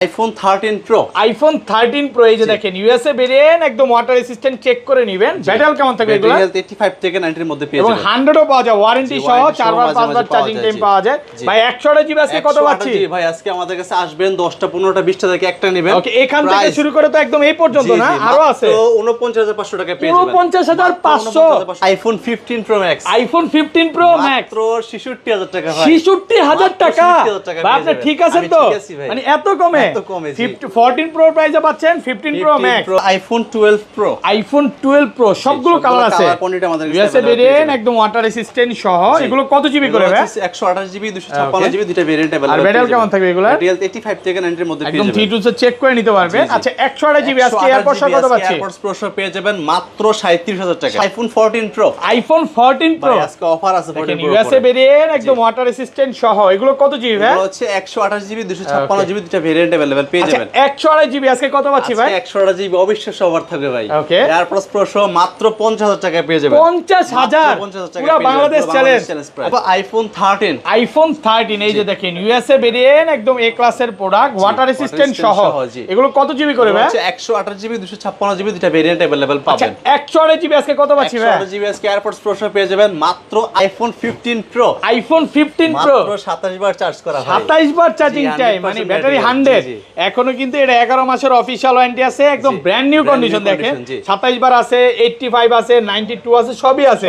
IPhone 13 pro iPhone 13 pro এই যে দেখেন ইউএসএ ভেরিয়েন্ট একদম ওয়াটার রেসিস্ট্যান্ট চেক করে নেবেন ব্যাটারি কেমন থাকবে এগুলো হেলথ 85 থেকে 90 এর মধ্যে পেয়ে এবং যাবেন 100 ও পাওয়া যায় ওয়ারেন্টি সহ 4 বার 5 বার চার্জিং টাইম পাওয়া যায় ভাই 100 জিবি আজকে কত পাচ্ছি ভাই আজকে আমাদের কাছে আসবেন 10টা 15টা 20টা থেকে একটা নেবেন ওকে এখান থেকে শুরু করে তো একদম এই পর্যন্ত না আরো আছে তো 49500 টাকা পেয়ে যাবেন 49500 iPhone 15 pro max iPhone 15 pro max মাত্র 66000 টাকা ভাই 66000 টাকা ভাই আপনি ঠিক আছেন তো মানে এত কমে 14 প্রো প্রাইসে পাচ্ছেন 15 pro max iPhone 12 pro iPhone 12 pro সবগুলো কালার আছে ইউএসএ ভেরিয়েন্ট একদম ওয়াটার রেসিস্ট্যান্ট সহ এগুলো কত জিবি করে ভাই 128 জিবি 256 জিবি দুটো ভেরিয়েন্ট अवेलेबल আর ব্যাটারি কেমন থাকবে এগুলা হেলথ 85 থেকে 90 এর মধ্যে পেয়ে যাবেন একদম T2 সে চেক করে নিতে পারবে আচ্ছা 128 জিবি আজকে এয়ারপডস কত পাচ্ছি এয়ারপডস প্রো পেয়ে যাবেন মাত্র 37000 টাকা আইফোন 14 প্রো আইফোন 14 প্রো আজকে অফার আছে 14 প্রো ইউএসএ ভেরিয়েন্ট একদম ওয়াটার রেসিস্ট্যান্ট সহ এগুলো কত জিবি ভাই এগুলো হচ্ছে 128 জিবি 256 জিবি দুটো ভেরিয়েন্ট अवेलेबल পেয়ে যাবেন 128 জিবি আজকে কত পাচ্ছি ভাই 128 জিবি অবিশ্বাস্য অফার থাকবে ভাই ওকে এয়ারপডস প্রো মাত্র 50000 টাকায় পেয়ে যাবেন 50000 পুরো বাংলাদেশ চ্যালেঞ্জ আইফোন 13 আইফোন 13 এই যে দেখেন ইউএসএ ভেরিয়েন্ট একদম এ ক্লাসের প্রোডাক্ট ওয়াটার রেসিস্ট্যান্ট সহ এগুলো কত জিবি করে ভাই 128 জিবি 256 জিবি দুটো ভেরিয়েন্ট अवेलेबल পাবেন 128 জিবি আজকে কত পাচ্ছি ভাই 128 জিবি আজকে এয়ারপডস প্রো পেয়ে যাবেন মাত্র আইফোন 15 প্রো আইফোন 15 প্রো মাত্র 27 বার চার্জ করা হয় 27 বার চার্জিং টাইম মানে ব্যাটারি 100 এখনো কিন্তু এটা 11 মাসের অফিশিয়াল ওয়ারেন্টি আছে একদম ব্র্যান্ড নিউ কন্ডিশন দেখেন 27 বার আছে 85 আছে 92 আছে সবই আছে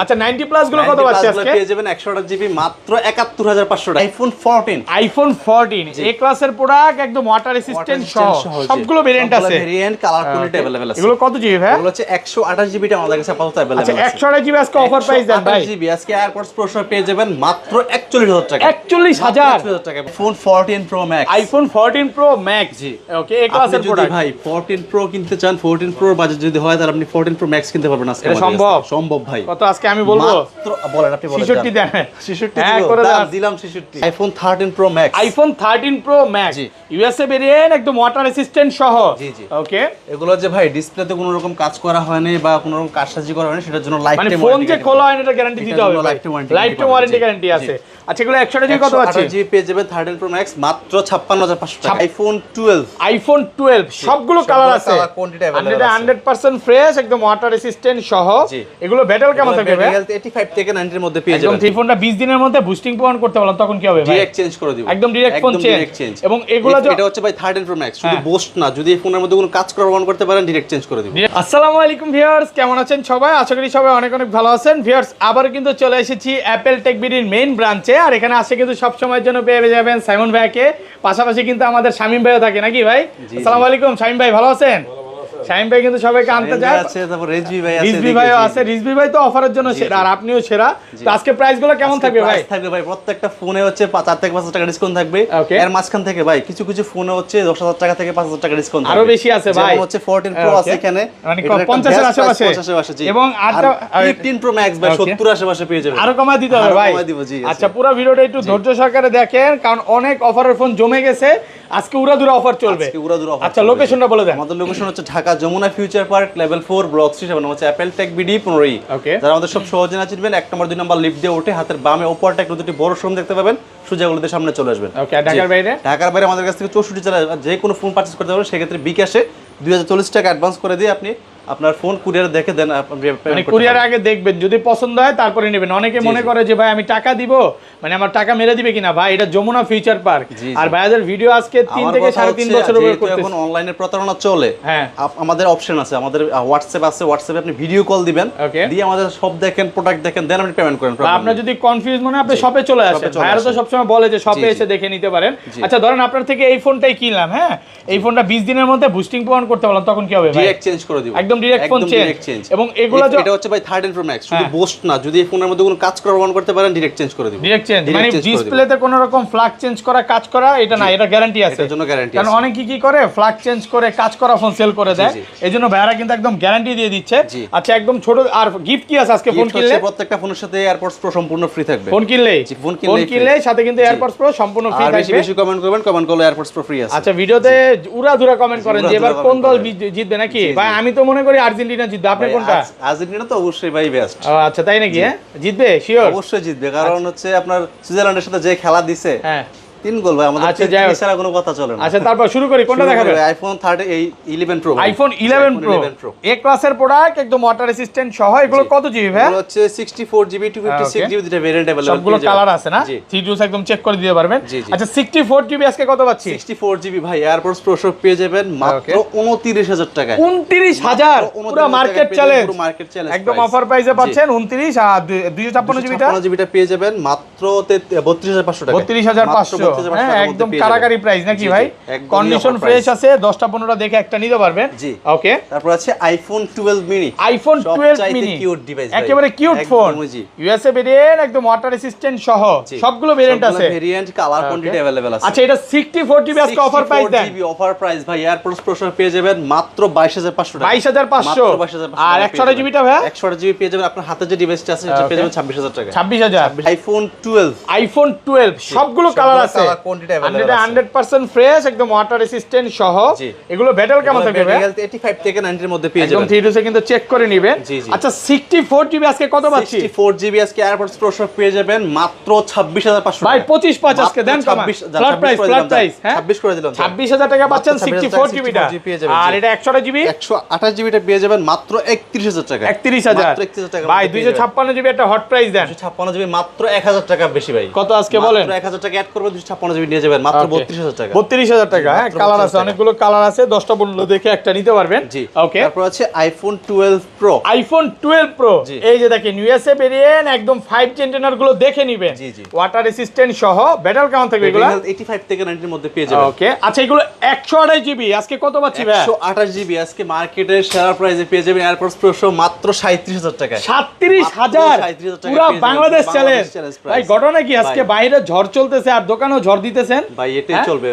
আচ্ছা 90 প্লাস গুলো কত পাচ্ছি আজকে পেয়ে যাবেন 128 জিবি মাত্র 71500 টাকা আইফোন 14 আইফোন 14 এ ক্লাসের প্রোডাক্ট একদম ওয়াটার রেসিস্ট্যান্ট সহ সবগুলো ভেরিয়েন্ট আছে ভেরিয়েন্ট কালার কোয়ালিটি अवेलेबल আছে এগুলো কত জিবি ভাই এগুলো হচ্ছে 128 জিবি টা আমাদের কাছে আপাতত अवेलेबल আছে আচ্ছা 128 জিবি আজকে অফার প্রাইস দেন ভাই 128 জিবি আজকে এয়ারপডস প্রো পেয়ে যাবেন মাত্র 41000 টাকা 41000 টাকা phone 14 pro max iPhone 14 pro max জি ওকে এ ক্লাসের প্রোডাক্ট ভাই 14 প্রো কিনতে চান 14 প্রো বাজেট যদি হয় তাহলে আপনি 14 প্রো ম্যাক্স কিনতে পারবেন আজকে এটা সম্ভব ভাই কত আজকে আমি বলবো মাত্র বলেন আপনি বলেন 66 দেন 66 হ্যাঁ করে দিলাম 66 iPhone 13 pro max iPhone 13 pro max USA variant একদম ওয়াটার রেসিস্ট্যান্ট সহ জি জি ওকে এগুলো যে ভাই ডিসপ্লেতে কোনো রকম কাজ করা হয়নি বা কোনো রকম কাজসাজি করা হয়নি সেটার জন্য লাইফ টাইম মানে ফোন যে খোলা হয় এটা গ্যারান্টি দিতে হবে লাইফ টাইম ওয়ারেন্টি গ্যারান্টি আছে আচ্ছা এগুলো 100 জিবি কত আছে জিবি পেয়ে যাবেন 13 প্রো ম্যাক্স মাত্র 56500 টাকা আইফোন 12 আইফোন 12 সবগুলো কালার আছে 100% ফ্রেশ একদম ওয়াটার রেসিস্ট্যান্ট সহ এগুলো ব্যাটারি কেমন থাকবে ভাই হেলথ 85 থেকে 90 এর মধ্যে পেয়ে যাবেন একদম ফোনটা 20 দিনের মধ্যে বুস্টিং প্রমাণ করতে বললাম তখন কি হবে ভাই ডাইরেক্ট চেঞ্জ করে দিব একদম ডাইরেক্ট ফোন চেঞ্জ এবং এগুলো এটা হচ্ছে ভাই 13 প্রো ম্যাক্স শুধু বুস্ট না যদি এই ফোনের মধ্যে কোনো কাজ করা প্রমাণ করতে পারেন ডাইরেক্ট চেঞ্জ করে দিব আসসালামু আলাইকুম ভিউয়ার্স কেমন আছেন সবাই আশা করি সবাই অনেক অনেক ভালো আছেন ভিউয়ার্স আবার কিন্তু চলে এসেছি অ্যাপল টেক বিডির মেইন ব্রাঞ্চে আর এখানে আসে কিন্তু সব সময়ের জন্য পেয়ে যাবেন সাইমন ভাইকে পাশাপাশি কিন্তু আমাদের শামিম ভাইও থাকে নাকি ভাই আসসালামু আলাইকুম শামিম ভাই ভালো আছেন শামিম ভাই কিন্তু সবাইকে আনতে যায় আছে তারপর রিজভি ভাই আছে রিজভি ভাইও আছে রিজভি ভাই তো অফারের জন্য সেরা আর আপনিও সেরা তো আজকে প্রাইসগুলো কেমন থাকবে ভাই থাকবে ভাই প্রত্যেকটা ফোনে হচ্ছে 4 থেকে 5000 টাকা ডিসকাউন্ট থাকবে এর মাঝখান থেকে ভাই কিছু কিছু ফোনে হচ্ছে 10000 টাকা থেকে 5000 টাকা ডিসকাউন্ট আরো বেশি আছে ভাই যেমন হচ্ছে 14 প্রো আছে এখানে মানে 50 এর আশেপাশে এবং 15 প্রো ম্যাক্স ভাই 70 এর আশেপাশে পেয়ে যাবেন আরো কমায় দিতে হবে ভাই আচ্ছা পুরো ভিডিওটা একটু ধৈর্য সহকারে দেখেন কারণ অনেক অফারের ফোন জমে গেছে আজকে উড়াদুরা অফার চলবে আচ্ছা লোকেশনটা বলে দেন আমাদের লোকেশন হচ্ছে Dhaka Jamuna future park level 4 block 3 এবং হচ্ছে অ্যাপল টেক বিডি 15 যারা আমাদের সব সহজে না চিনবেন 1 নম্বর 2 নম্বর লিফট দিয়ে উঠে হাতের বামে ওপর টেক দুটি বড় শোরুম দেখতে পাবেন সুজাগুলোতে সামনে চলে আসবেন ওকে ঢাকার বাইরে আমাদের কাছ থেকে 64 জেলা যে কোনো ফোন পারচেজ করতে পারবেন সেক্ষেত্রে বিকাশে 2040 টাকা অ্যাডভান্স করে দিয়ে আপনি আপনার ফোন কুরিয়ারে দেখে দেন মানে কুরিয়ার আগে দেখবেন যদি পছন্দ হয় তারপরে নেবেন অনেকে মনে করে যে ভাই আমি টাকা দিব মানে আমার টাকা মেরে দিবে কিনা ভাই এটা যমুনা ফিউচার পার্ক আর ভাইদের ভিডিও আজকে 3 থেকে 3.5 বছর ধরে করতেছি এখন অনলাইনে প্রতারণা চলে হ্যাঁ আমাদের অপশন আছে আমাদের হোয়াটসঅ্যাপে আপনি ভিডিও কল দিবেন দিয়ে আমাদের সব দেখেন প্রোডাক্ট দেখেন দেন আপনি পেমেন্ট করেন আপনার যদি কনফিউজ মনে আপনি শপে চলে আসেন ভাইরা তো সব সময় বলে যে শপে এসে দেখে নিতে পারেন আচ্ছা ধরেন আপনার থেকে এই ফোনটাই কিনলাম হ্যাঁ এই ফোনটা 20 দিনের মধ্যে বুস্টিং প্রমাণ করতে বললাম তখন কি হবে ভাই ডাইরেক্ট চেঞ্জ করে দিব একদম ডাইরেক্ট ফোন চেঞ্জ এবং এগুলো এটা হচ্ছে ভাই 13 প্রো ম্যাক্স শুধু বুস্ট না যদি এই ফোনের মধ্যে কোনো কাজ করা প্রমাণ করতে পারেন ডাইরেক্ট চেঞ্জ করে দিব ডাইরেক্ট চেঞ্জ মানে ডিসপ্লেতে কোনো রকম ফ্ল্যাগ চেঞ্জ করা কাজ করা এটা না এটা গ্যারান্টি আছে এর জন্য গ্যারান্টি আছে কারণ অনেকে কি করে ফ্ল্যাগ চেঞ্জ করে কাজ করা ফোন সেল করে দেয় এইজন্য ভাইরা কিন্তু একদম গ্যারান্টি দিয়ে দিচ্ছে আচ্ছা একদম ছোট আর গিফট কি আছে আজকে ফোন কিনলে প্রত্যেকটা ফোনের সাথে এয়ারপডস প্রো সম্পূর্ণ ফ্রি থাকবে ফোন কিনলে সাথে কিন্তু এয়ারপডস প্রো সম্পূর্ণ ফ্রি থাকবে বেশি বেশি কমেন্ট করবেন কমেন্ট করলে এয়ারপডস প্রো ফ্রি আছে আচ্ছা ভিডিওতে উড়াধুরা কমেন্ট করেন যে এবার কোন দল জিতবে নাকি ভাই আমি তো মনে করি আর্জেন্টিনা জিতবে আপনি কোনটা আর্জেন্টিনা তো অবশ্যই ভাই বেস্ট আচ্ছা তাই নাকি হ্যাঁ জিতবে শিওর অবশ্যই জিতবে কারণ হচ্ছে আপনার সুইজারল্যান্ডের সাথে যে খেলা দিছে হ্যাঁ 3 গোল ভাই, আমাদের আচ্ছা, যাই হোক। ছাড়া কোনো কথা চলে না। আচ্ছা, তারপর শুরু করি, কোনটা দেখাবেন? IPhone 11 pro. আইফোন 11 প্রো এ ক্লাসের প্রোডাক্ট, একদম ওয়াটার রেসিস্ট্যান্ট সহ। এগুলো কত জিবি ভাই? এগুলো হচ্ছে 64 জিবি 256 জিবি, দুটো ভেরিয়েন্ট अवेलेबल। সবগুলো কালার আছে না? থিডুস একদম চেক করে দিতে পারবেন। আচ্ছা, 64 জিবি আজকে কত পাচ্ছি? 64 জিবি ভাই এয়ারপডস প্রো সব পেয়ে যাবেন মাত্র 29000 টাকায়। 29000 পুরো মার্কেট চ্যালেঞ্জ, পুরো মার্কেট চ্যালেঞ্জ একদম অফার প্রাইসে পাচ্ছেন। 29 আর 256 জিবিটা 256 জিবিটা পেয়ে যাবেন মাত্র 32500 টাকা। 32500, হ্যাঁ, একদম কারাকারি প্রাইস নাকি ভাই? কন্ডিশন ফ্রেশ আছে, 10টা 15টা দেখে একটা নিতে পারবেন। ওকে, তারপর আছে iPhone 12 mini. IPhone 12 mini cute device, একেবারে কিউট ফোন। ইউএসএ ভেরিয়েন্ট, একদম ওয়াটার রেসিস্ট্যান্ট সহ সবগুলো ভেরিয়েন্ট আছে। ভেরিয়েন্ট কালার কোয়ান্টিটি अवेलेबल আছে। আচ্ছা, এটা 64 জিবি আজকে অফার প্রাইস দেন। 64 জিবি অফার প্রাইস ভাই এয়ারপডস প্রো সব পেয়ে যাবেন মাত্র 22500 টাকা। 22500। আর 128 জিবিটা ভাই? 128 জিবি পেয়ে যাবেন, আপনার হাতে যে ডিভাইসটা আছে সেটা পেয়ে যাবেন 26000 টাকা। 26000। আইফোন 12। আইফোন 12 সবগুলো কালার আছে, 100% ফ্রেশ, একদম ওয়াটার রেসিস্ট্যান্ট সহ। এগুলো ব্যাটারি কেমন থাকবে ভাই? 85 থেকে 90 এর মধ্যে পেয়ে যাবেন। একদম থিডুসে কিন্তু চেক করে নেবেন। আচ্ছা, 64 জিবি আজকে কত পাচ্ছি? 64 জিবি আজকে এয়ারপডস প্রো সব পেয়ে যাবেন মাত্র 26500 টাকা। ভাই 25 আজকে দেন কমান। ফ্ল্যাট প্রাইস, হ্যাঁ 26 করে দিলাম। 26000 টাকা পাচ্ছেন 64 জিবিটা। আর এটা 128 জিবি 128 জিবিটা পেয়ে যাবেন মাত্র 31000 টাকা। 31000 ভাই। 256 জিবি একটা হট প্রাইস দেন। 256 জিবি মাত্র 1000 টাকা বেশি ভাই। কত আজকে বলেন? মাত্র 1000 টাকা অ্যাড করবে, 256 জিবি নিয়ে যাবেন মাত্র 32000 টাকা। 32000 টাকা, হ্যাঁ, কালার আছে, অনেকগুলো কালার আছে, 10টা বললো দেখে একটা নিতে পারবেন। ওকে, তারপর আছে আইফোন 12 প্রো। আইফোন 12 প্রো, এই যে দেখেন ইউএসএ ভেরিয়েন্ট, একদম 5G অ্যান্টেনার গুলো দেখে নেবেন, ওয়াটার রেসিস্ট্যান্ট সহ। ব্যাটারি কেমন থাকবে এগুলো? 85 থেকে 90 এর মধ্যে পেয়ে যাবেন। ওকে, আচ্ছা, এগুলো 128 জিবি আজকে কত পাচ্ছি ভাই? 128 জিবি আজকে মার্কেটের সেরা প্রাইসে পেয়ে যাবেন এয়ারপডস প্রো সব মাত্র 37000 টাকা। 37000 পুরো বাংলাদেশ চ্যালেঞ্জ ভাই। ঘটনা কি, আজকে বাইরে ঝড় চলতেছে আর দোকানেও ঝড় দিতেছেন ভাই, এটাই চলবে,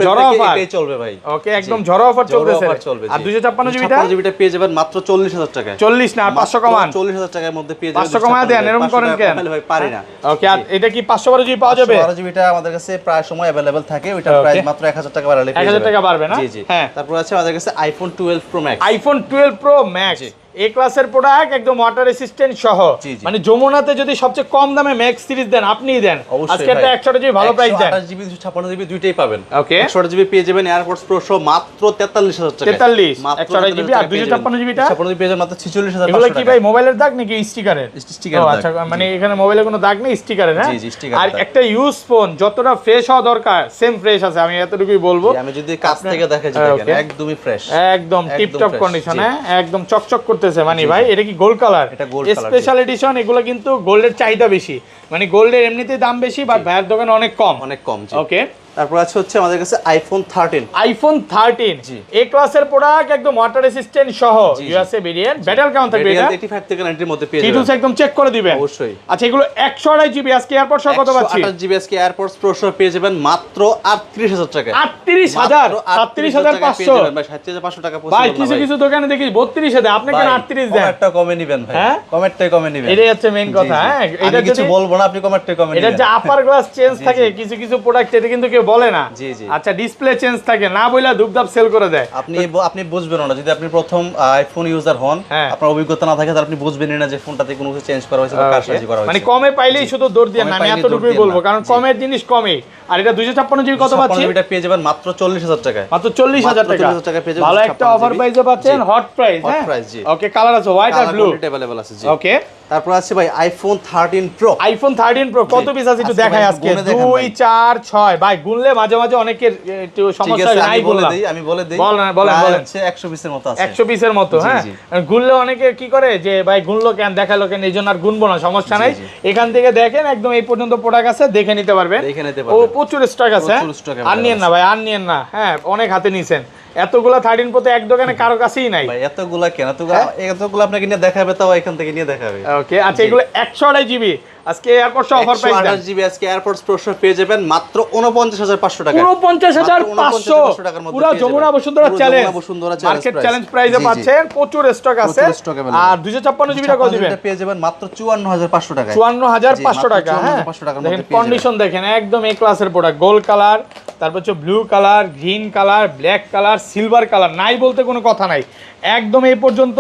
ঝড় অফার এটাই চলবে ভাই। ওকে, একদম ঝড় অফার চলতেছে। আর 256 জিবিটা পেয়ে যাবেন মাত্র 40000 টাকা। 40 না, 500 কমান। 40000 টাকার মধ্যে পেয়ে যাবেন। 500 কমায় দেন, এরকম করেন কেন ভাই? পারি না। ওকে, আর এটা কি 512 জিবি পাওয়া যাবে? 512 জিবিটা আমাদের কাছে প্রায় সময় अवेलेबल থাকে, ওইটার প্রাইস মাত্র 1000 টাকা বাড়ালে পেয়ে যাবেন। 1000 টাকা বাড়বে না? জি জি, হ্যাঁ। তারপর আছে আমাদের কাছে iPhone 12 pro max. IPhone 12 pro max A ক্লাসের প্রোডাক্ট, একদম ওয়াটার রেসিস্ট্যান্ট সহ। মানে যমুনাতে যদি সবচেয়ে কম দামে ম্যাক্স সিরিজ দেন, আপনিই দেন। আজকে একটা 128 জিবি ভালো প্রাইস দেন। 128 জিবি 256 জিবি দুইটাই পাবেন। ওকে, 128 জিবি পেয়ে যাবেন এয়ারপডস প্রো সহ মাত্র 43000 টাকা। 43 128 জিবি আর 256 জিবিটা 256 জিবি পেয়ে যাবেন মাত্র 46500 টাকা। এগুলো কি ভাই মোবাইলের দাগ নাকি স্টিকারের? স্টিকারের দাগ। আচ্ছা, মানে এখানে মোবাইলে কোনো দাগ নেই, স্টিকারের, হ্যাঁ। জি জি, স্টিকার। আর একটা ইউজ ফোন যতটা ফ্রেশ হওয়া দরকার সেম ফ্রেশ আছে, আমি এতটুকুই বলবো। আমি যদি কাছ থেকে দেখাই, দেখেন একদমই ফ্রেশ, একদম টিপটপ কন্ডিশনে, একদম চকচক করতেছে। মানে ভাই, এটা কি গোল্ড কালার? স্পেশাল এডিশন, এগুলো কিন্তু গোল্ডের চাহিদা বেশি, মানে গোল্ডের এমনিতেই দাম বেশি, বাট ভাইয়ের দোকানে অনেক কম। ওকে, তারপর আছে হচ্ছে আমাদের কাছে আইফোন 13। আইফোন 13 এ ক্লাসের প্রোডাক্ট, একদম ওয়াটার রেসিস্ট্যান্ট সহ, ইউএসএ ভেরিয়েন্ট। ব্যাটারি কেমন থাকবে এটা? 85 থেকে 90 এর মধ্যে পেয়ে যাবেন। টিটুস একদম চেক করে দিবেন অবশ্যই। আচ্ছা, এগুলো 128 জিবি আজকে এয়ারপডস সহ কত পাচ্ছি? 128 জিবি আজকে এয়ারপডস প্রো সহ পেয়ে যাবেন মাত্র 38000 টাকা। 38000 37500 ভাই, 77500 টাকা পড়ছে ভাই। কিছু কিছু দোকানে দেখি 32 দেয়, আপনি কেন 38 দেন? কমেরটা কমে নেবেন ভাই, কমেরটাই কমে নেবেন। এটাই হচ্ছে মেইন কথা। হ্যাঁ, এটা কিছু বলবো না, আপনি কমেরটাই কমে নেবেন। এটা যে আপার গ্লাস চেঞ্জ থাকে কিছু কিছু প্রোডাক্ট, এটা কিন্তু কেউ বলে না। জি জি, আচ্ছা, ডিসপ্লে চেঞ্জ থাকে না বইলা ধুপধাপ সেল করে দেয়। আপনি বুঝবেন না, যদি আপনি প্রথম আইফোন ইউজার হন, আপনার অভিজ্ঞতা না থাকে, তাহলে আপনি বুঝবেনই না যে ফোনটাতে কোনো কিছু চেঞ্জ করা হয়েছে বা কারসাজি করা হয়েছে। মানে কমে পাইলেই শুধু দৌড় দিয়ে না, আমি এতটুকুই বলবো, কারণ কমের জিনিস কমে। আর এটা 256 জিবি কত পাচ্ছি? এটা পেয়ে যাবেন মাত্র 40000 টাকা। মাত্র 40000 টাকা পেয়ে যাবেন। ভালো একটা অফার প্রাইসে পাচ্ছেন, হট প্রাইস। হ্যাঁ, ওকে, কালার আছে হোয়াইট আর ব্লু अवेलेबल আছে। জি, ওকে। তারপর আছে ভাই আইফোন 13 প্রো। আইফোন 13 প্রো কত পিস আছে একটু দেখাই আজকে? 2 4 6 ভাই, গুনলে মাঝে মাঝে অনেকের একটু সমস্যা নাই, বললাম। আমি বলে দেই, বলেন হচ্ছে 100 পিসের মতো আছে। 100 পিসের মতো, হ্যাঁ। গুনলে অনেকে কি করে যে ভাই গুনলো কেন, দেখালো কেন, এইজন্য আর গুনবো না, সমস্যা নাই। এখান থেকে দেখেন, একদম এই পর্যন্ত প্রোডাক্ট আছে, দেখে নিতে পারবেন। ও প্রচুর স্টক আছে, আর নিয়েন না ভাই, আর নিয়েন না। হ্যাঁ, অনেক হাতে নিছেন। এতগুলা 13 প্রো এক দোকানে কারো কাছেই নাই ভাই। এতগুলা কেন? এতগুলা আপনাকে নিয়ে দেখাবে, তাও এখান থেকে নিয়ে দেখাবে। ওকে, আচ্ছা, এগুলো 128 জিবি আজকে এয়ারপডস অফার প্রাইস দেন। 128 জিবি আজকে এয়ারপডস প্রো পেয়ে যাবেন মাত্র 49500 টাকা। 49500 টাকার মধ্যে পুরো Jamuna Bashundhara challenge, market challenge প্রাইসে পাচ্ছেন। প্রচুর স্টক আছে। আর 256 জিবি টাকা দিবেন, পেয়ে যাবেন মাত্র 54500 টাকা। 54500 টাকা। হ্যাঁ, দেখেন কন্ডিশন দেখেন, একদম এ ক্লাসের প্রোডাক্ট। গোল্ড কালার, তারপর হচ্ছে blue colour, green colour, black colour, silver colour, নাই বলতে কোনো কথা নাই। একদম এই পর্যন্ত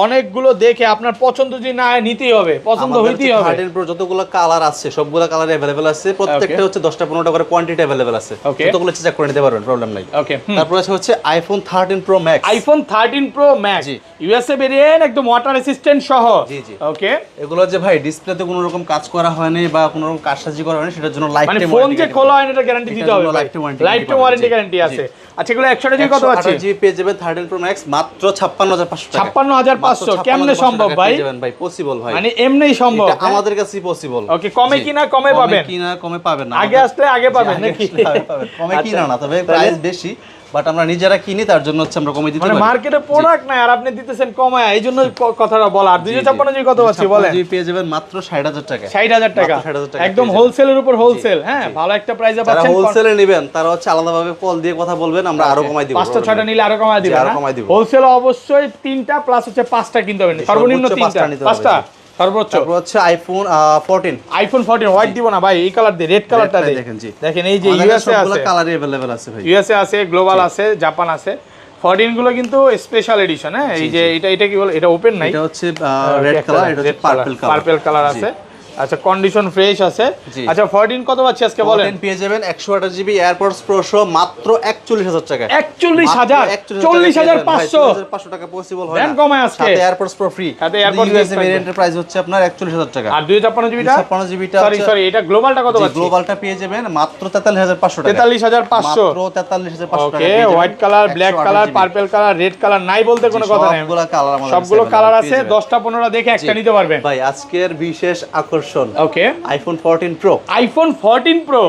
অনেকগুলো দেখে আপনার পছন্দ যদি না হয় নিতেই হবে, পছন্দ হইতেই হবে। 13 প্রো যতগুলো কালার আছে সবগুলো কালার अवेलेबल আছে, প্রত্যেকটা হচ্ছে 10টা 15টা করে কোয়ান্টিটি अवेलेबल আছে, যতগুলো চেক করে নিতে পারবেন, প্রবলেম নাই। ওকে, তারপর হচ্ছে iPhone 13 pro max. IPhone 13 pro max USA variant, একদম ওয়াটার রেসিস্ট্যান্ট সহ। জি জি। ওকে, এগুলো যে ভাই ডিসপ্লেতে কোনো রকম কাজ করা হয়নি বা কোনো রকম কারসাজি করা হয়নি, সেটার জন্য লাইফ মানে টাইম ফোন যে খোলা হয় না এটা গ্যারান্টি দিতে হবে, লাইফ টাইম ওয়ারেন্টি গ্যারান্টি আছে। আচ্ছা, এগুলো 128 জিবি কত আছে? 128 জিবি পেয়ে যাবেন 13 প্রো ম্যাক্স মাত্র 56500 টাকা। 56500 কেমনে সম্ভব ভাই? ভাই পসিবল ভাই, মানে এমনিই সম্ভব, এটা আমাদের কাছেই পসিবল। ওকে, কমে কিনা কমে পাবেন, কিনা কমে পাবেন না, আগে আসলে আগে পাবেন নাকি? কমে কিনা না, তবে প্রাইস বেশি, বাট আমরা নিজেরা কিনি, তার জন্য হচ্ছে আমরা কমে দিতে পারি। মানে মার্কেটে প্রোডাক্ট নাই আর আপনি দিতেছেন কমায়, এইজন্য কথাটা বলা। আর 256 জিবি কত আছে বলেন? জি পেয়ে যাবেন মাত্র 60000 টাকা। 60000 টাকা একদম হোলসেলের উপর হোলসেল। হ্যাঁ, ভালো একটা প্রাইসে যারা পাচ্ছেন। হোলসেলে নেবেন তারা হচ্ছে আলাদাভাবে কল দিয়ে কথা বলবেন, আমরা আরো কমাই দিব। 5টা 6টা নিলে আরো কমায় দিবেন। আরো কমাই দিব। হোলসেল অবশ্যই 3টা প্লাস হচ্ছে 5টা কিনতে হবে, সর্বনিম্ন 3টা 5টা সর্বোচ্চ। তারপর হচ্ছে আইফোন 14। আইফোন 14 হোয়াইট দিব না ভাই, এই কালার দিয়ে, রেড কালারটা দিয়ে দেখেন। জি দেখেন, এই যে ইউএসএ আছে, সবগুলো কালারই अवेलेबल আছে ভাই। ইউএসএ আছে, গ্লোবাল আছে, জাপান আছে। 14 গুলো কিন্তু স্পেশাল এডিশন। হ্যাঁ, এই যে এটা কি বল, এটা ওপেন নাই, এটা হচ্ছে রেড কালার, এটা হচ্ছে পার্পল কালার। পার্পল কালার আছে। আচ্ছা, কন্ডিশন ফ্রেশ আছে। আচ্ছা, 14 কত পাচ্ছি আজকে বলেন? 14 পেয়ে যাবেন 128 জিবি এয়ারপডস প্রো সহ মাত্র 41000 টাকা। 41000 40500 40500 টাকা পসিবল হয় দেন না, কমায় আজকে। সাথে এয়ারপডস প্রো ফ্রি, সাথে এয়ারপডস ইউএসএ ভেরিয়েন্টের প্রাইস হচ্ছে আপনার 41000 টাকা। আর 256 জিবিটা, 256 জিবিটা সরি এটা গ্লোবালটা কত পাচ্ছি? গ্লোবালটা পেয়ে যাবেন মাত্র 43500 টাকা। 43500 মাত্র 43500 টাকা। Okay, white colour, black colour, purple colour, red colour নাই বলতে কোনো কথা নাই, সবগুলো কালার আমাদের সবগুলো কালার আছে। 10টা 15টা দেখে একটা নিতে পারবেন ভাই। আজকের বিশেষ আকর্ষণ okay, iPhone 14 pro. IPhone 14 pro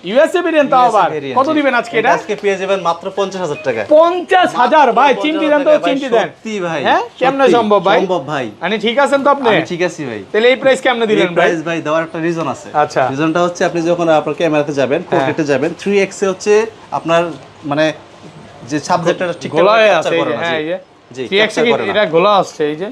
USA variant, তাও আবার কত দিবেন আজকে? এটা আজকে পেয়ে যাবেন মাত্র 50000 টাকা। 50000 ভাই, চিমটি দেন তো, চিমটি দেন। সত্যি ভাই, হ্যাঁ, কেমনে সম্ভব ভাই? সম্ভব ভাই, মানে ঠিক আছেন তো আপনি? আমি ঠিক আছি ভাই। তাহলে এই প্রাইস কেমনে দিলেন ভাই? প্রাইস ভাই দেওয়ার একটা রিজন আছে। আচ্ছা, রিজনটা হচ্ছে আপনি যখন আপনার ক্যামেরাতে যাবেন, পোর্ট্রেটে যাবেন, 3x এ হচ্ছে আপনার মানে যে সাবজেক্টটা ঠিক গোলা আছে। হ্যাঁ, এই যে জি 3x কি এটা গোলা আছে, এই যে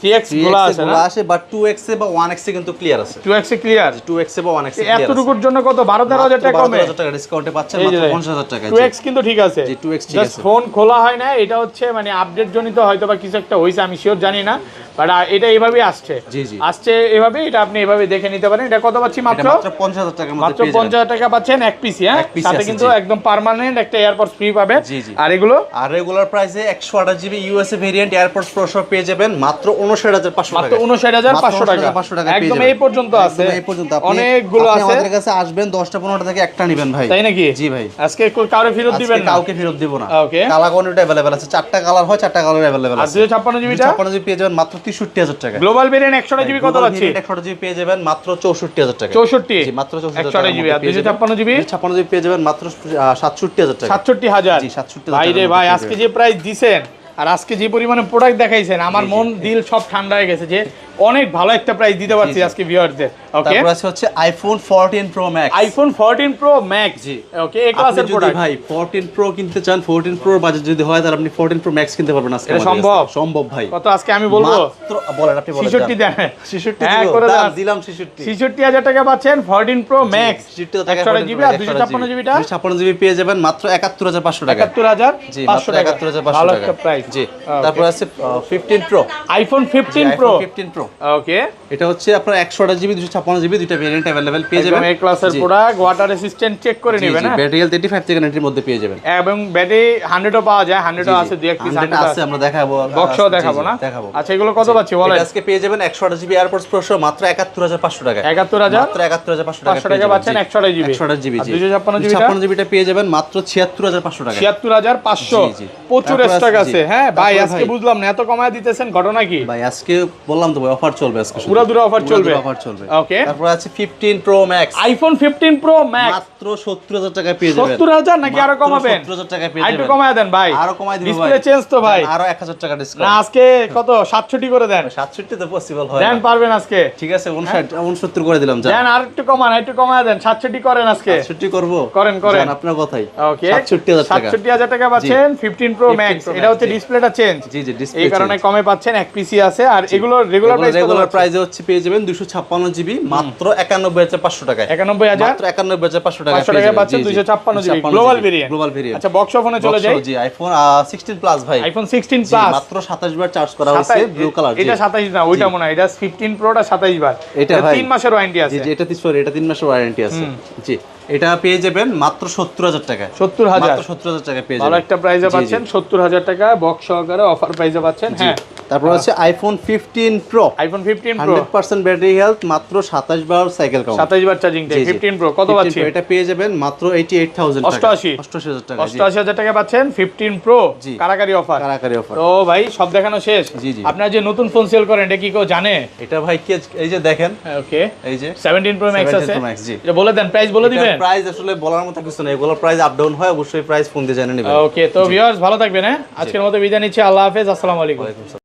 3x গোলা আছে না, আসে, বাট 2x এ বা 1x এ কিন্তু ক্লিয়ার আছে। 2x এ ক্লিয়ার, 2x এ বা 1x এ ক্লিয়ার আছে। এতটুকুর জন্য কত 12-13000 টাকা কমে, 12000 টাকা ডিসকাউন্টে পাচ্ছেন মাত্র 50000 টাকা। 2x কিন্তু ঠিক আছে, জি 2x ঠিক জাস্ট আছে। ফোন খোলা হয় না, এটা হচ্ছে মানে আপডেট জনিত হয়তো বা কিছু একটা হইছে, আমি শিওর জানি না, বাট এটা এইভাবেই আসছে। জি জি আসছে এভাবে, এটা আপনি এভাবে দেখে নিতে পারেন। এটা কত পাচ্ছি? মাত্র 50000 টাকার মধ্যে মাত্র পেয়ে যাবেন। 50000 টাকা পাচ্ছেন এক পিসি। হ্যাঁ, সাথে কিন্তু একদম পার্মানেন্ট একটা এয়ারপডস ফ্রি পাবেন। জি জি। আর এগুলো আর রেগুলার প্রাইসে 128 GB USA variant AirPods pro সহ পেয়ে যাবেন মাত্র 59500 টাকা। মাত্র 59500 টাকা, একদম এই পর্যন্ত আছে, এই পর্যন্ত অনেকগুলো আছে। আমাদের কাছে আসবেন 10টা 15টা থেকে একটা নেবেন ভাই। তাই নাকি? জি ভাই, আজকে কাউকে ফেরত দিবেন না? কাউকে ফেরত দিব না। ওকে, কালার কোয়ান্টিটি अवेलेबल আছে, 4টা কালার হয়, 4টা কালার अवेलेबल আর আছে। 256 জিবিটা 256 জিবি পেয়ে যাবেন মাত্র 63000 টাকা। গ্লোবাল ভেরিয়েন্ট 128 জিবি কত পাচ্ছি? 128 জিবি পেয়ে যাবেন মাত্র 64000 টাকা। 64 জি মাত্র 64000 128 জিবি। আর 256 জিবি 256 জিবি পেয়ে যাবেন মাত্র 67000 টাকা। 67000। জি 67000 ভাই রে ভাই, আজকে যে প্রাইস দিছেন আর আজকে যে পরিমাণে প্রোডাক্ট দেখাইছেন, আমার মন দিল সব ঠান্ডা হয়ে গেছে যে অনেক ভালো একটা প্রাইস দিতে পারছি আজকে ভিউয়ারদের। ওকে, তারপর হচ্ছে iPhone 14 pro max. IPhone 14 pro max. জি ওকে, এই ক্লাসের প্রোডাক্ট ভাই 14 প্রো কিনতে চান, 14 প্রোর বাজেট যদি হয় তাহলে আপনি 14 প্রো ম্যাক্স কিনতে পারবেন আজকে। এটা সম্ভব? সম্ভব ভাই। কত আজকে আমি বলবো? মাত্র বলেন, আপনি বলেন। 66 দেন। 66 হ্যাঁ, করে দাম দেন। দিলাম 66। 66000 টাকা পাচ্ছেন 14 প্রো ম্যাক্স। 128 জিবি আর 256 জিবিটা 256 জিবি পেয়ে যাবেন মাত্র 71500 টাকা। 71500 টাকা, 71500 ভালো টাকা একটা প্রাইস। জি। তারপর আছে 15 প্রো, আইফোন 15 প্রো। 15 প্রো ওকে, এটা হচ্ছে আপনার 128 জিবি 256 জিবি দুইটা ভেরিয়েন্ট अवेलेबल পেয়ে যাবেন। এই ক্লাসের প্রোডাক্ট, ওয়াটার রেসিস্ট্যান্ট চেক করে নেবেন। হ্যাঁ, ব্যাটারি হেলথ 85 থেকে 90 এর মধ্যে পেয়ে যাবেন। এবং ব্যাটারি 100 ও পাওয়া যায়, 100 ও আছে, দুই এক পিস 100 আছে, আমরা দেখাবো, বক্সও দেখাবো না? দেখাবো। আচ্ছা, এগুলো কত পাচ্ছি বলেন? এটা আজকে পেয়ে যাবেন 128 জিবি এয়ারপডস প্রো সহ মাত্র 71500 টাকা। 71500 মাত্র 71500 টাকা 500 টাকা পাচ্ছেন 128 জিবি। 128 জিবি। আর 256 জিবিটা পেয়ে যাবেন মাত্র 76500 টাকা। 76500। জি, জি। প্রচুর তারপর স্টক আছে, আছে। জি। হ্যাঁ ভাই, তারপর আজকে ভাই, বুঝলাম না এত কমায় দিতেছেন, ঘটনা কি? ভাই আজকে বললাম তো ভাই, অফার চলবে আজকে, পুরো দূরে অফার চলবে। অফার চলবে। ওকে, তারপর আছে 15 pro max. IPhone 15 pro max মাত্র 70000 টাকায় পেয়ে যাবেন। 70000 নাকি আরো কমাবেন? 70000 টাকায় পেয়ে আরেকটু যাবেন। কমায় দেন ভাই, আরো কমায় দিব ভাই। ডিসপ্লে চেঞ্জ তো ভাই, আরো 1000 টাকা না ডিসকাউন্ট। আজকে কত 67 করে দেন। 67 তো পসিবল হয় দেন, না। পারবেন আজকে? ঠিক আছে, 69 করে দিলাম। দেন, আর একটু কমান, একটু কমায় দেন, 67 করেন আজকে। 67 করব, করেন আপনার কথাই। ওকে, 67000 টাকা। 67000 টাকা পাচ্ছেন 15 প্রো ম্যাক্স। এটা হচ্ছে ডিসপ্লেটা চেঞ্জ, জি জি, ডিসপ্লে এই কারণে কমে পাচ্ছেন। এক পিসি আছে। আর এগুলো রেগুলার প্রাইস রেগুলার প্রাইসে হচ্ছে পেয়ে যাবেন 256 জিবি মাত্র 91500 টাকায়। 91000 মাত্র 91500 টাকায় 500 টাকায় পাচ্ছেন 256 GB global variant. Global variant. আচ্ছা বক্স ফোনে চলে যাই। জি আইফোন 16 প্লাস ভাই। আইফোন 16 প্লাস মাত্র 27 বার চার্জ করা হয়েছে ব্লু কালার। এটা 27 না, ওইটা মনে হয় এটা 15 প্রোটা 27 বার। এটা ভাই 3 মাসের ওয়ারেন্টি আছে। জি এটা 3 মাসের ওয়ারেন্টি আছে। জি এটা পেয়ে যাবেন মাত্র 70000 টাকায়। 70000 মাত্র 70000 টাকায় পেয়ে যাবেন। ভালো একটা প্রাইসে পাচ্ছেন 70000 টাকা বক্স সহকারে অফার প্রাইসে পাচ্ছেন। হ্যাঁ তারপর হচ্ছে iPhone 15 pro. IPhone 15 pro 100% battery health, মাত্র 27 বার সাইকেল কাউন্ট, 27 বার চার্জিং টাইম। 15 প্রো কত পাচ্ছেন? এটা পেয়ে যাবেন মাত্র 88000 টাকা। 88000 টাকা। 88000 টাকা পাচ্ছেন 15 প্রো কারাকারি অফার। কারাকারি অফার। তো ভাই সব দেখানো শেষ। জি জি। আপনারা যে নতুন ফোন সেল করেন এটা কি কেউ জানে? এটা ভাই কি এই যে দেখেন, ওকে এই যে 17 প্রো ম্যাক্স 17 আছে। Pro Max, জি। এটা বলে দেন, প্রাইস বলে দিবেন। প্রাইস আসলে বলার মতো কিছু নেই, এগুলোর প্রাইস আপ ডাউন হয়, অবশ্যই প্রাইস ফোন দিয়ে জেনে নেবেন। ওকে তো ভিউয়ার্স ভালো থাকবেন। হ্যাঁ আজকের মতো বিদায় নিচ্ছি, আল্লাহ হাফেজ, আসসালামু আলাইকুম।